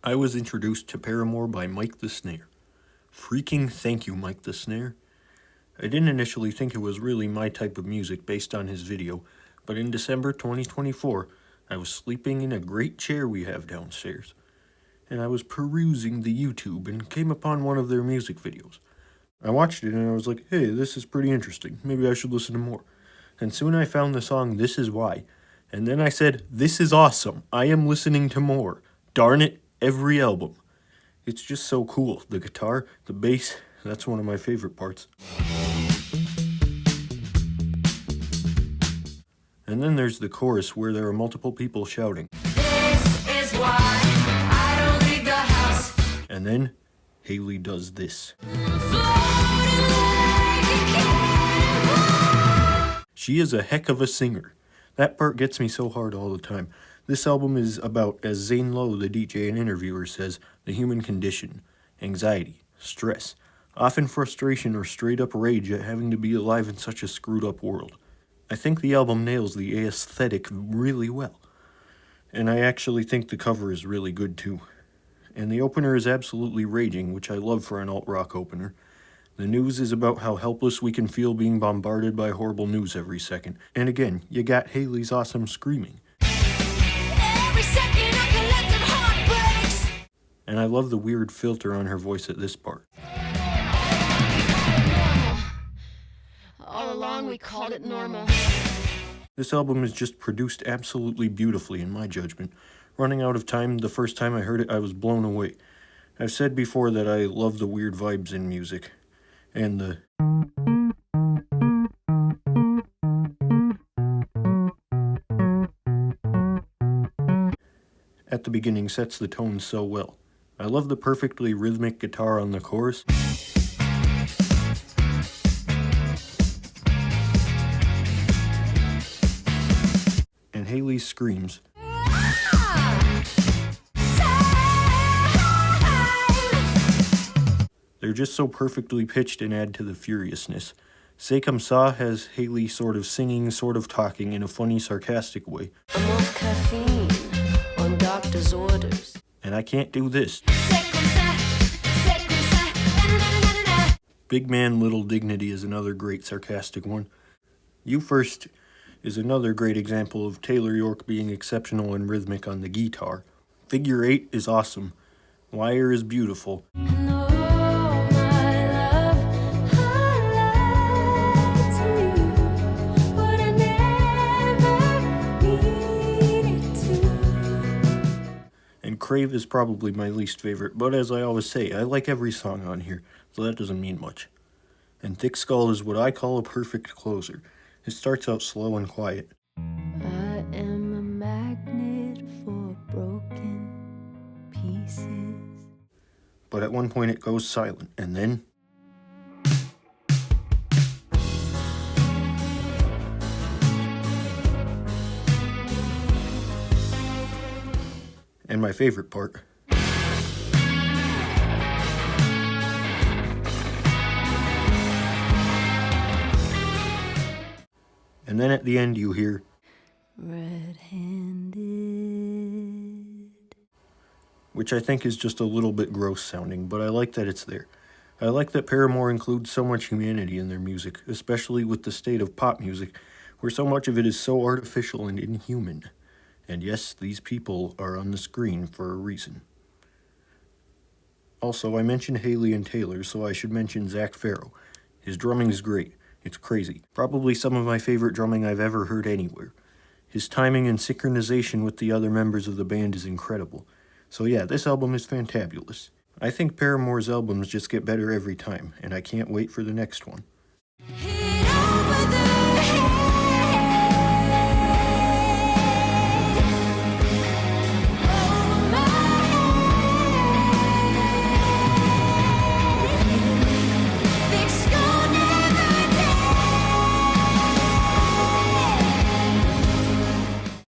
I was introduced to Paramore by Mike the Snare. Freaking thank you, Mike the Snare. I didn't initially think it was really my type of music based on his video, but in December 2024, I was sleeping in a great chair we have downstairs, and I was perusing the YouTube and came upon one of their music videos. I watched it and I was like, hey, this is pretty interesting. Maybe I should listen to more. And soon I found the song This Is Why. And then I said, this is awesome. I am listening to more. Darn it, every album. It's just so cool. The guitar, the bass, that's one of my favorite parts. And then there's the chorus where there are multiple people shouting. This is why I don't leave the house. And then Haley does this. She is a heck of a singer. That part gets me so hard all the time. This album is about, as Zane Lowe, the DJ and interviewer, says, the human condition, anxiety, stress, often frustration or straight-up rage at having to be alive in such a screwed-up world. I think the album nails the aesthetic really well. And I actually think the cover is really good too. And the opener is absolutely raging, which I love for an alt-rock opener. The news is about how helpless we can feel being bombarded by horrible news every second. And again, you got Haley's awesome screaming. Every second I collect them heartbreaks. And I love the weird filter on her voice at this part. All along we called it normal. This album is just produced absolutely beautifully in my judgment. Running out of time, the first time I heard it, I was blown away. I've said before that I love the weird vibes in music. And the at the beginning sets the tone so well. I love the perfectly rhythmic guitar on the chorus. And Haley's screams. They're just so perfectly pitched and add to the furiousness. C'est Comme Ça has Haley sort of singing, sort of talking in a funny, sarcastic way. I'm off caffeine on doctor's orders. And I can't do this. Big Man, Little Dignity is another great sarcastic one. You First is another great example of Taylor York being exceptional and rhythmic on the guitar. Figure 8 is awesome. Wire is beautiful. And Crave is probably my least favorite, but as I always say, I like every song on here, so that doesn't mean much. And Thick Skull is what I call a perfect closer. It starts out slow and quiet. I am a magnet for broken pieces. But at one point it goes silent, and then... And my favorite part. And then at the end you hear... Red-handed. Which I think is just a little bit gross sounding, but I like that it's there. I like that Paramore includes so much humanity in their music, especially with the state of pop music, where so much of it is so artificial and inhuman. And yes, these people are on the screen for a reason. Also, I mentioned Haley and Taylor, so I should mention Zach Farrow. His drumming is great. It's crazy. Probably some of my favorite drumming I've ever heard anywhere. His timing and synchronization with the other members of the band is incredible. So yeah, this album is fantabulous. I think Paramore's albums just get better every time, and I can't wait for the next one.